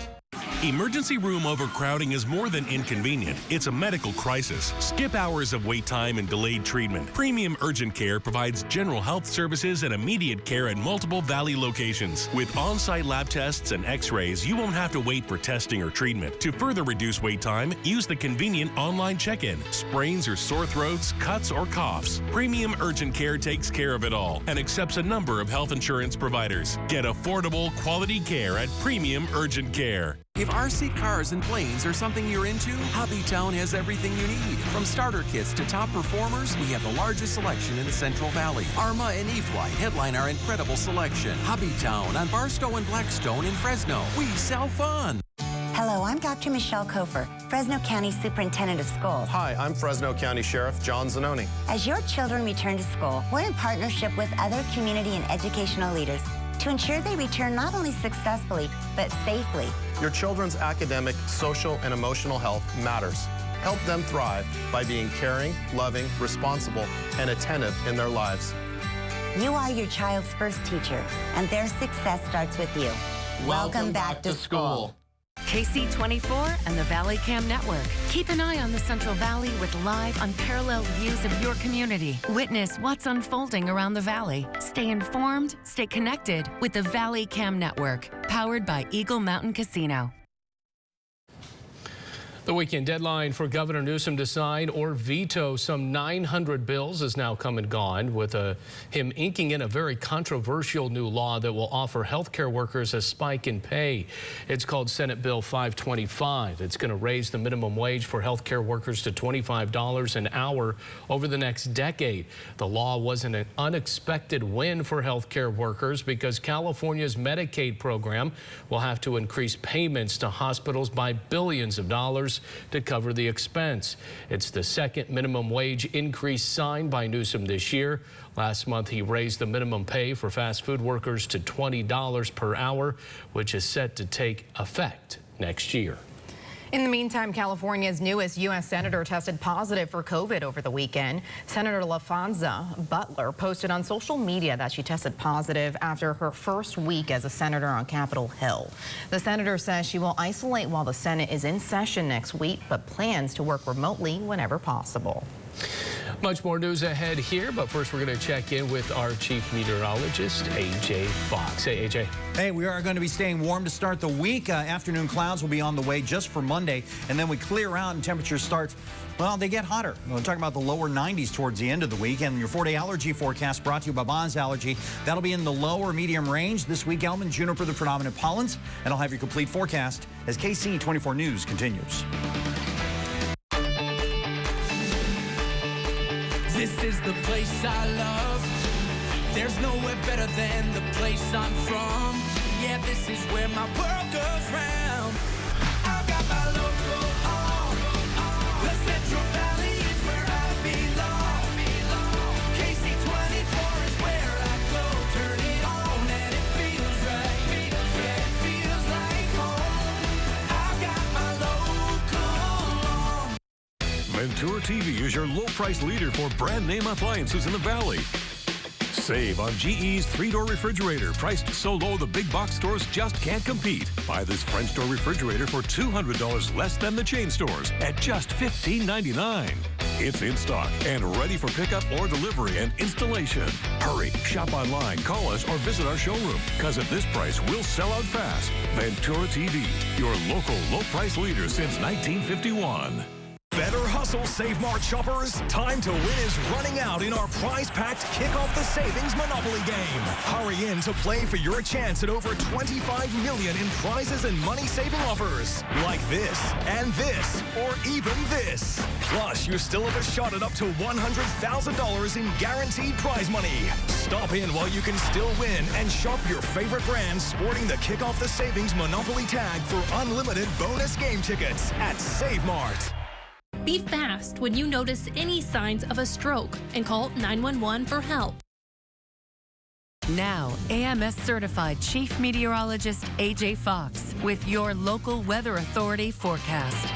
Emergency room overcrowding is more than inconvenient. It's a medical crisis. Skip hours of wait time and delayed treatment. Premium Urgent Care provides general health services and immediate care at multiple Valley locations. With on-site lab tests and x-rays, you won't have to wait for testing or treatment. To further reduce wait time, use the convenient online check-in. Sprains or sore throats, cuts or coughs. Premium Urgent Care takes care of it all and accepts a number of health insurance providers. Get affordable, quality care at Premium Urgent Care. If RC cars and planes are something you're into, Hobbytown has everything you need. From starter kits to top performers, we have the largest selection in the Central Valley. Arma and E-Flight headline our incredible selection. Hobbytown on Barstow and Blackstone in Fresno. We sell fun. Hello, I'm Dr. Michelle Kofer, Fresno County Superintendent of Schools. Hi, I'm Fresno County Sheriff John Zanoni. As your children return to school, we're in partnership with other community and educational leaders to ensure they return not only successfully, but safely. Your children's academic, social, and emotional health matters. Help them thrive by being caring, loving, responsible, and attentive in their lives. You are your child's first teacher, and their success starts with you. Welcome back to school. Ksee 24 and the Valley Cam Network. Keep an eye on the Central Valley with live, unparalleled views of your community. Witness what's unfolding around the Valley. Stay informed, stay connected with the Valley Cam Network, powered by Eagle Mountain Casino. The weekend deadline for Governor Newsom to sign or veto some 900 bills is now come and gone, with him inking in a very controversial new law that will offer healthcare workers a spike in pay. It's called Senate Bill 525. It's going to raise the minimum wage for healthcare workers to $25 an hour over the next decade. The law was an unexpected win for healthcare workers because California's Medicaid program will have to increase payments to hospitals by billions of dollars to cover the expense. It's the second minimum wage increase signed by Newsom this year. Last month, he raised the minimum pay for fast food workers to $20 per hour, which is set to take effect next year. In the meantime, California's newest U.S. Senator tested positive for COVID over the weekend. Senator LaFonza Butler posted on social media that she tested positive after her first week as a senator on Capitol Hill. The senator says she will isolate while the Senate is in session next week, but plans to work remotely whenever possible. Much more news ahead here, but first we're going to check in with our chief meteorologist, AJ Fox. Hey, AJ. Hey, we are going to be staying warm to start the week. Afternoon clouds will be on the way just for Monday, and then we clear out and temperatures start, well, they get hotter. We're talking about the lower 90s towards the end of the week. And your 4-day allergy forecast brought to you by Bond's Allergy. That'll be in the low or medium range. This week, elm and juniper, the predominant pollens. And I'll have your complete forecast as Ksee 24 News continues. This is the place I love. There's nowhere better than the place I'm from. Yeah, this is where my world goes round. I've got my local on. The Central Valley is where I belong. Ksee 24 is where I go. Turn it on and it feels right. Yeah, it feels like home. I've got my local on. Ventura TV is your low-price leader for brand-name appliances in the Valley. Save on GE's 3-door refrigerator, priced so low the big box stores just can't compete. Buy this French door refrigerator for $200 less than the chain stores at just $15.99. It's in stock and ready for pickup or delivery and installation. Hurry, shop online, call us, or visit our showroom, because at this price, we'll sell out fast. Ventura TV, your local low-price leader since 1951. Better hustle, Save Mart shoppers. Time to win is running out in our prize-packed Kick Off the Savings Monopoly game. Hurry in to play for your chance at over $25 million in prizes and money-saving offers. Like this, and this, or even this. Plus, you still have a shot at up to $100,000 in guaranteed prize money. Stop in while you can still win and shop your favorite brands sporting the Kick Off the Savings Monopoly tag for unlimited bonus game tickets at Save Mart. Be fast when you notice any signs of a stroke and call 911 for help. Now, AMS certified Chief Meteorologist AJ Fox with your local weather authority forecast.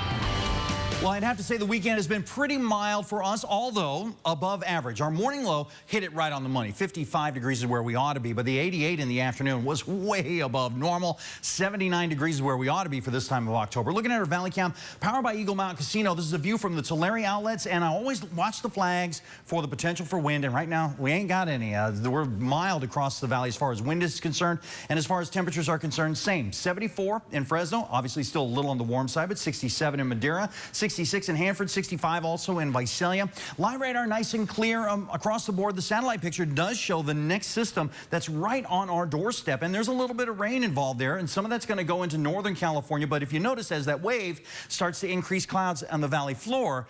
Well, I'd have to say the weekend has been pretty mild for us, although above average. Our morning low hit it right on the money. 55 degrees is where we ought to be, but the 88 in the afternoon was way above normal. 79 degrees is where we ought to be for this time of October. Looking at our Valley Cam, powered by Eagle Mountain Casino. This is a view from the Tulare outlets, and I always watch the flags for the potential for wind, and right now we ain't got any. We're mild across the valley as far as wind is concerned, and as far as temperatures are concerned, same. 74 in Fresno, obviously still a little on the warm side, but 67 in Madera, 66 in Hanford, 65 also in Visalia. Live radar nice and clear across the board. The satellite picture does show the next system that's right on our doorstep, and there's a little bit of rain involved there, and some of that's going to go into Northern California. But if you notice, as that wave starts to increase clouds on the valley floor,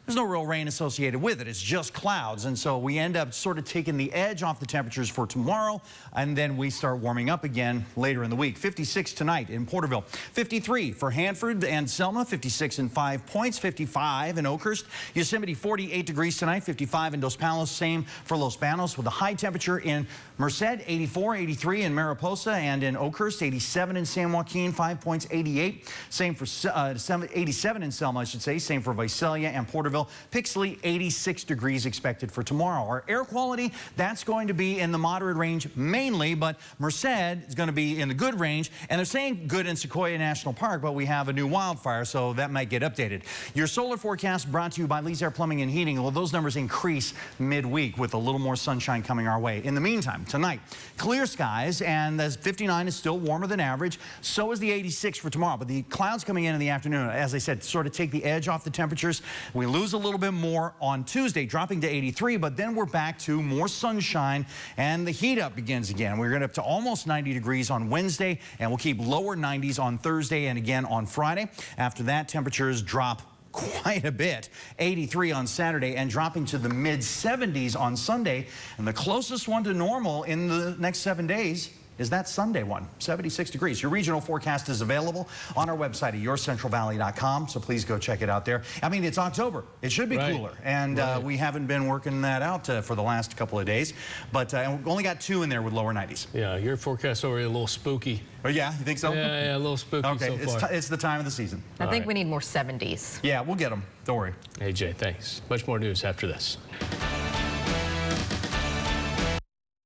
there's no real rain associated with it. It's just clouds. And so we end up sort of taking the edge off the temperatures for tomorrow, and then we start warming up again later in the week. 56 tonight in Porterville, 53 for Hanford and Selma, 56 in 5 Points, 55 in Oakhurst. Yosemite, 48 degrees tonight, 55 in Dos Palos, same for Los Banos, with a high temperature in Merced, 84, 83 in Mariposa, and in Oakhurst, 87 in San Joaquin, 5 Points, 88. Same for 87 in Selma, I should say. Same for Visalia and Porterville. Pixley, 86 degrees expected for tomorrow. Our air quality, that's going to be in the moderate range mainly, but Merced is going to be in the good range. And they're saying good in Sequoia National Park, but we have a new wildfire, so that might get updated. Your solar forecast brought to you by Lee's Air Plumbing and Heating. Well, those numbers increase midweek with a little more sunshine coming our way. In the meantime, tonight, clear skies, and the 59 is still warmer than average. So is the 86 for tomorrow. But the clouds coming in the afternoon, as I said, sort of take the edge off the temperatures. We lose a little bit more on Tuesday, dropping to 83, but then we're back to more sunshine, and the heat up begins again. We're going up to almost 90 degrees on Wednesday, and we'll keep lower 90s on Thursday and again on Friday. After that, temperatures drop quite a bit. 83 on Saturday and dropping to the mid-70s on Sunday. And the closest one to normal in the next 7 days is that Sunday one, 76 degrees. Your regional forecast is available on our website at yourcentralvalley.com, so please go check it out there. I mean, it's October. It should be cooler, and we haven't been working that out for the last couple of days, but we've only got 2 in there with lower 90s. Yeah, your forecast's already a little spooky. Oh, yeah? You think so? Yeah, a little spooky okay, so far. It's the time of the season. I think we need more 70s. Yeah, we'll get them. Don't worry. AJ, thanks. Much more news after this.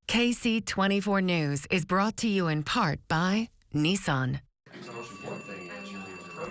KC 24 News is brought to you in part by Nissan.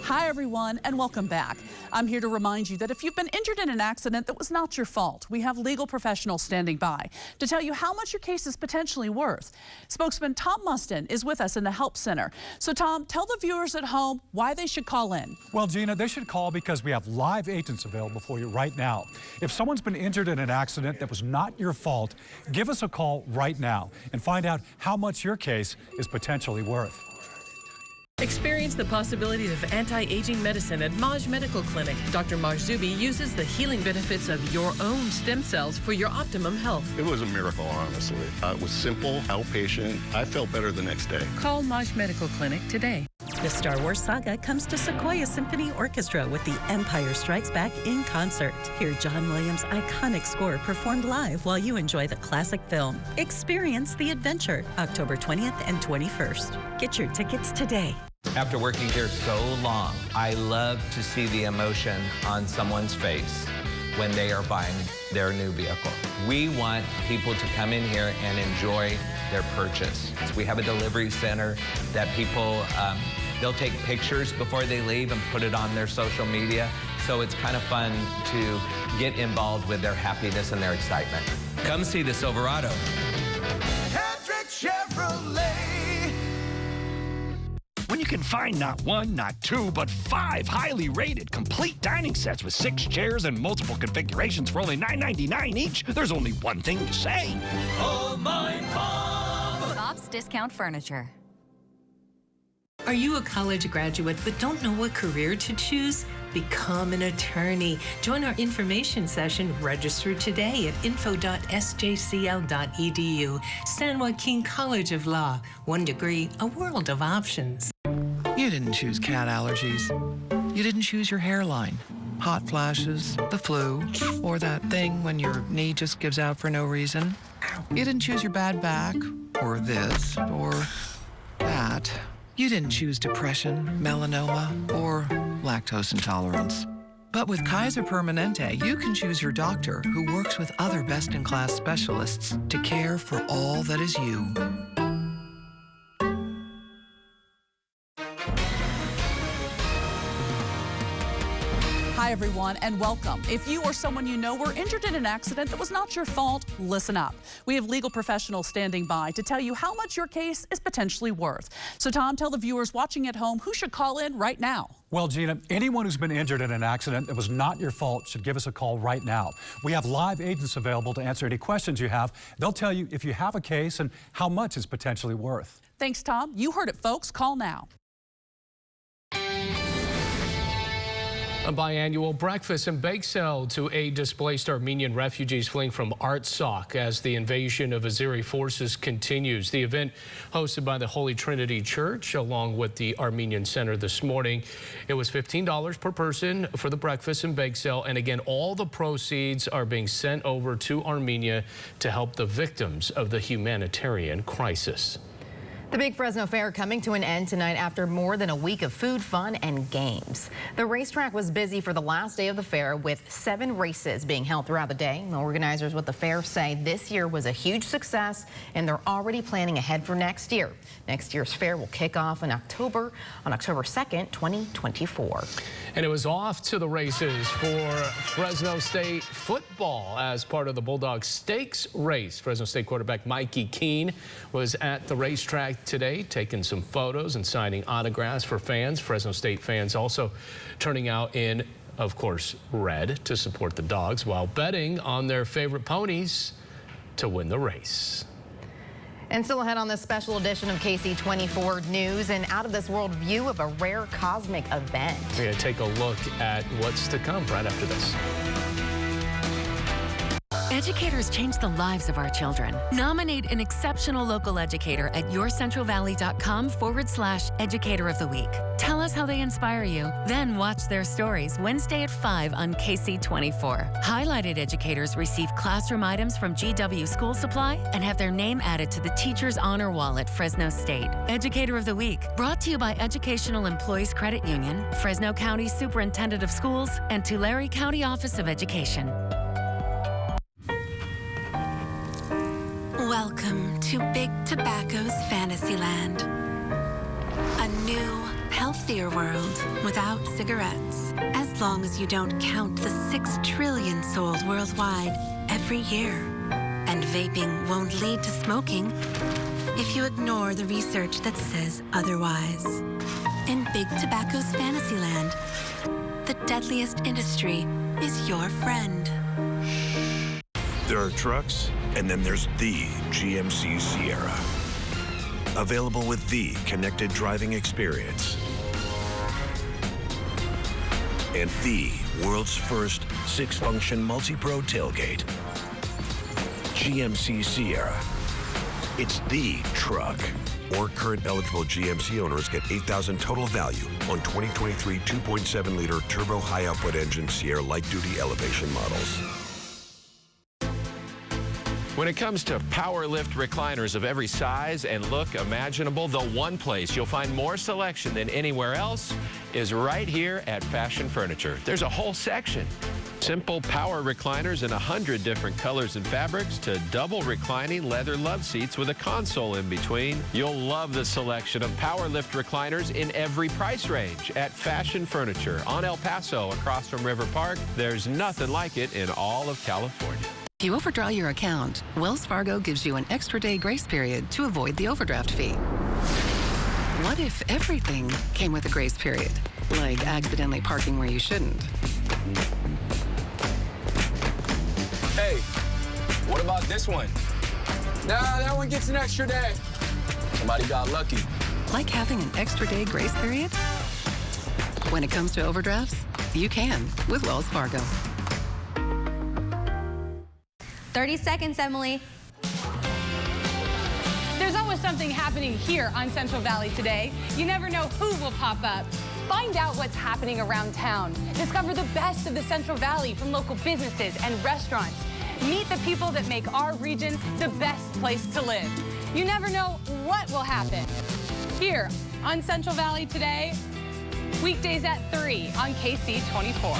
Hi, everyone, and welcome back. I'm here to remind you that if you've been injured in an accident that was not your fault, we have legal professionals standing by to tell you how much your case is potentially worth. Spokesman Tom Mustin is with us in the Help Center. So, Tom, tell the viewers at home why they should call in. Well, Gina, they should call because we have live agents available for you right now. If someone's been injured in an accident that was not your fault, give us a call right now and find out how much your case is potentially worth. Experience the possibility of anti-aging medicine at Maj Medical Clinic. Dr. Maj Zubi uses the healing benefits of your own stem cells for your optimum health. It was a miracle, honestly. It was simple, outpatient. I felt better the next day. Call Maj Medical Clinic today. The Star Wars saga comes to Sequoia Symphony Orchestra with The Empire Strikes Back in concert. Hear John Williams' iconic score performed live while you enjoy the classic film. Experience the adventure, October 20th and 21st. Get your tickets today. After working here so long, I love to see the emotion on someone's face when they are buying their new vehicle. We want people to come in here and enjoy their purchase. We have a delivery center that people, they'll take pictures before they leave and put it on their social media. So it's kind of fun to get involved with their happiness and their excitement. Come see the Silverado. Hendrick Chevrolet. When you can find not 1, not 2, but 5 highly rated complete dining sets with 6 chairs and multiple configurations for only $9.99 each, there's only one thing to say. Oh, my Bob. Bob's Discount Furniture. Are you a college graduate but don't know what career to choose? Become an attorney. Join our information session. Register today at info.sjcl.edu. San Joaquin College of Law. 1 degree, a world of options. You didn't choose cat allergies. You didn't choose your hairline. hot flashes, the flu, or that thing when your knee just gives out for no reason. You didn't choose your bad back, or this, or that. You didn't choose depression, melanoma, or lactose intolerance. But with Kaiser Permanente, you can choose your doctor who works with other best-in-class specialists to care for all that is you. Hi, everyone, and welcome. If you or someone you know were injured in an accident that was not your fault, listen up. We have legal professionals standing by to tell you how much your case is potentially worth. So, Tom, tell the viewers watching at home who should call in right now. Well, Gina, anyone who's been injured in an accident that was not your fault should give us a call right now. We have live agents available to answer any questions you have. They'll tell you if you have a case and how much it's potentially worth. Thanks, Tom. You heard it, folks. Call now. A biannual breakfast and bake sale to aid displaced Armenian refugees fleeing from Artsakh as the invasion of Azeri forces continues. The event hosted by the Holy Trinity Church along with the Armenian Center this morning. It was $15 per person for the breakfast and bake sale. And again, all the proceeds are being sent over to Armenia to help the victims of the humanitarian crisis. The Big Fresno Fair coming to an end tonight after more than a week of food, fun, and games. The racetrack was busy for the last day of the fair with 7 races being held throughout the day. The organizers with the fair say this year was a huge success and they're already planning ahead for next year. Next year's fair will kick off in October 2nd, 2024. And it was off to the races for Fresno State football as part of the Bulldogs Stakes race. Fresno State quarterback Mikey Keene was at the racetrack today, taking some photos and signing autographs for fans. Fresno State fans also turning out in, of course, red to support the Dogs while betting on their favorite ponies to win the race. And still ahead on this special edition of Ksee 24 News, an out-of-this-world view of a rare cosmic event. We're going to take a look at what's to come right after this. Educators change the lives of our children. Nominate an exceptional local educator at yourcentralvalley.com/educator of the week. Tell us how they inspire you, then watch their stories Wednesday at 5 on Ksee 24. Highlighted educators receive classroom items from GW School Supply and have their name added to the Teacher's Honor Wall at Fresno State. Educator of the Week, brought to you by Educational Employees Credit Union, Fresno County Superintendent of Schools, and Tulare County Office of Education. Welcome to Big Tobacco's Fantasyland. A new, healthier world without cigarettes. As long as you don't count the 6 trillion sold worldwide every year. And vaping won't lead to smoking if you ignore the research that says otherwise. In Big Tobacco's Fantasyland, the deadliest industry is your friend. There are trucks, and then there's the GMC Sierra. Available with the connected driving experience. And the world's first 6-function multi-pro tailgate. GMC Sierra. It's the truck. Or current eligible GMC owners get $8,000 total value on 2023 2.7-liter turbo high-output engine Sierra light-duty elevation models. When it comes to power lift recliners of every size and look imaginable, the one place you'll find more selection than anywhere else is right here at Fashion Furniture. There's a whole section. Simple power recliners in 100 different colors and fabrics to double reclining leather love seats with a console in between. You'll love the selection of power lift recliners in every price range at Fashion Furniture on El Paso across from River Park. There's nothing like it in all of California. If you overdraw your account, Wells Fargo gives you an extra day grace period to avoid the overdraft fee. What if everything came with a grace period? Like accidentally parking where you shouldn't. Hey, what about this one? Nah, that one gets an extra day. Somebody got lucky. Like having an extra day grace period? When it comes to overdrafts, you can with Wells Fargo. 30 seconds, Emily. There's always something happening here on Central Valley today. You never know who will pop up. Find out what's happening around town. Discover the best of the Central Valley from local businesses and restaurants. Meet the people that make our region the best place to live. You never know what will happen. Here on Central Valley Today, weekdays at 3 on Ksee 24.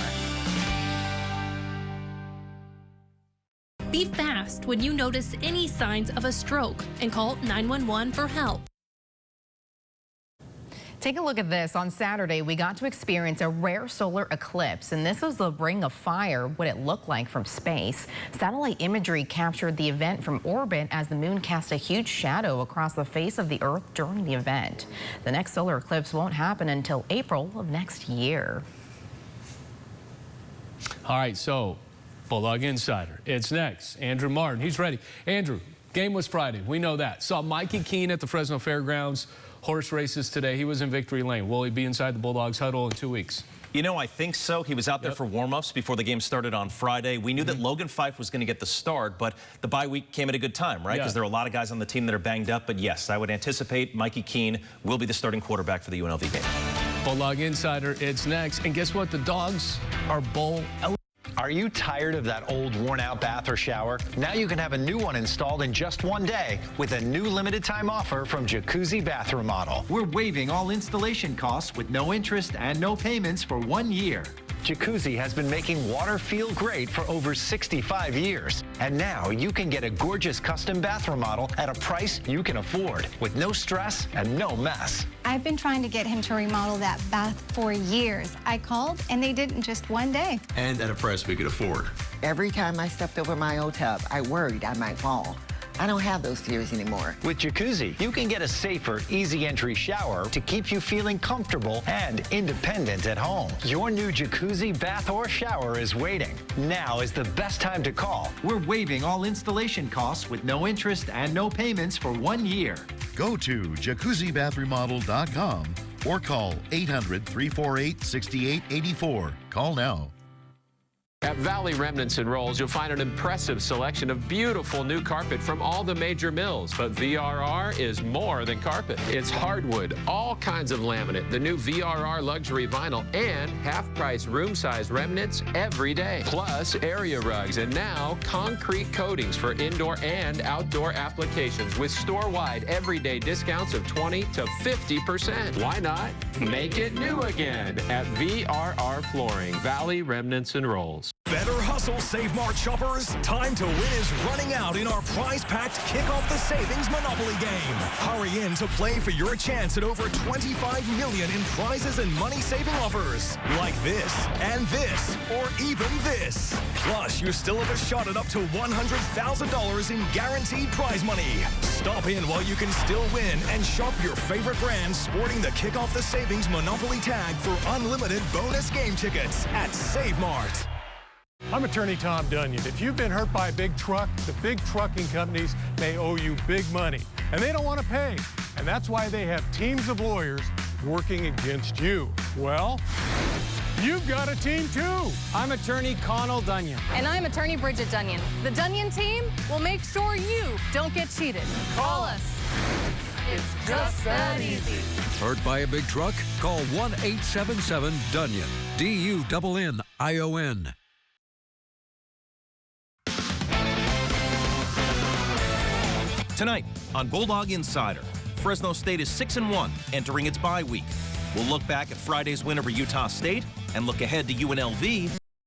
Be fast when you notice any signs of a stroke and call 911 for help. Take a look at this. On Saturday, we got to experience a rare solar eclipse, and this was the ring of fire, what it looked like from space. Satellite imagery captured the event from orbit as the moon cast a huge shadow across the face of the Earth during the event. The next solar eclipse won't happen until April of next year. All right, so Bulldog Insider, it's next. Andrew Martin, he's ready. Andrew, game was Friday. We know that. Saw Mikey Keene at the Fresno Fairgrounds. Horse races today. He was in victory lane. Will he be inside the Bulldogs huddle in 2 weeks? You know, I think so. He was out there for warm-ups before the game started on Friday. We knew that Logan Fife was going to get the start, but the bye week came at a good time, right? Because there are a lot of guys on the team that are banged up. But yes, I would anticipate Mikey Keene will be the starting quarterback for the UNLV game. Bulldog Insider, it's next. And guess what? The Dogs are bowl eligible. Are you tired of that old worn-out bath or shower? Now you can have a new one installed in just one day with a new limited-time offer from Jacuzzi Bath Remodel. We're waiving all installation costs with no interest and no payments for 1 year. Jacuzzi has been making water feel great for over 65 years. And now you can get a gorgeous custom bath remodel at a price you can afford with no stress and no mess. I've been trying to get him to remodel that bath for years. I called and they did in just 1 day. And at a price we could afford. Every time I stepped over my old tub, I worried I might fall. I don't have those fears anymore. With Jacuzzi, you can get a safer, easy entry shower to keep you feeling comfortable and independent at home. Your new Jacuzzi bath or shower is waiting. Now is the best time to call. We're waiving all installation costs with no interest and no payments for 1 year. Go to jacuzzibathremodel.com or call 800-348-6884. Call now. At Valley Remnants and Rolls, you'll find an impressive selection of beautiful new carpet from all the major mills. But VRR is more than carpet. It's hardwood, all kinds of laminate, the new VRR luxury vinyl, and half-price room-size remnants every day. Plus area rugs, and now concrete coatings for indoor and outdoor applications with store-wide everyday discounts of 20 to 50%. Why not make it new again at VRR Flooring, Valley Remnants and Rolls. Better hustle, Save Mart shoppers. Time to win is running out in our prize-packed Kick Off the Savings Monopoly game. Hurry in to play for your chance at over $25 million in prizes and money-saving offers. Like this, and this, or even this. Plus, you still have a shot at up to $100,000 in guaranteed prize money. Stop in while you can still win and shop your favorite brands sporting the Kick Off the Savings Monopoly tag for unlimited bonus game tickets at Save Mart. I'm attorney Tom Dunyan. If you've been hurt by a big truck, the big trucking companies may owe you big money, and they don't want to pay. And that's why they have teams of lawyers working against you. Well, you've got a team too. I'm attorney Connell Dunyan. And I'm attorney Bridget Dunyan. The Dunyan team will make sure you don't get cheated. Call us. It's just that easy. Hurt by a big truck? Call 1-877-DUNYAN. DUNNION. Tonight on Bulldog Insider, Fresno State is 6-1 entering its bye week. We'll look back at Friday's win over Utah State and look ahead to UNLV.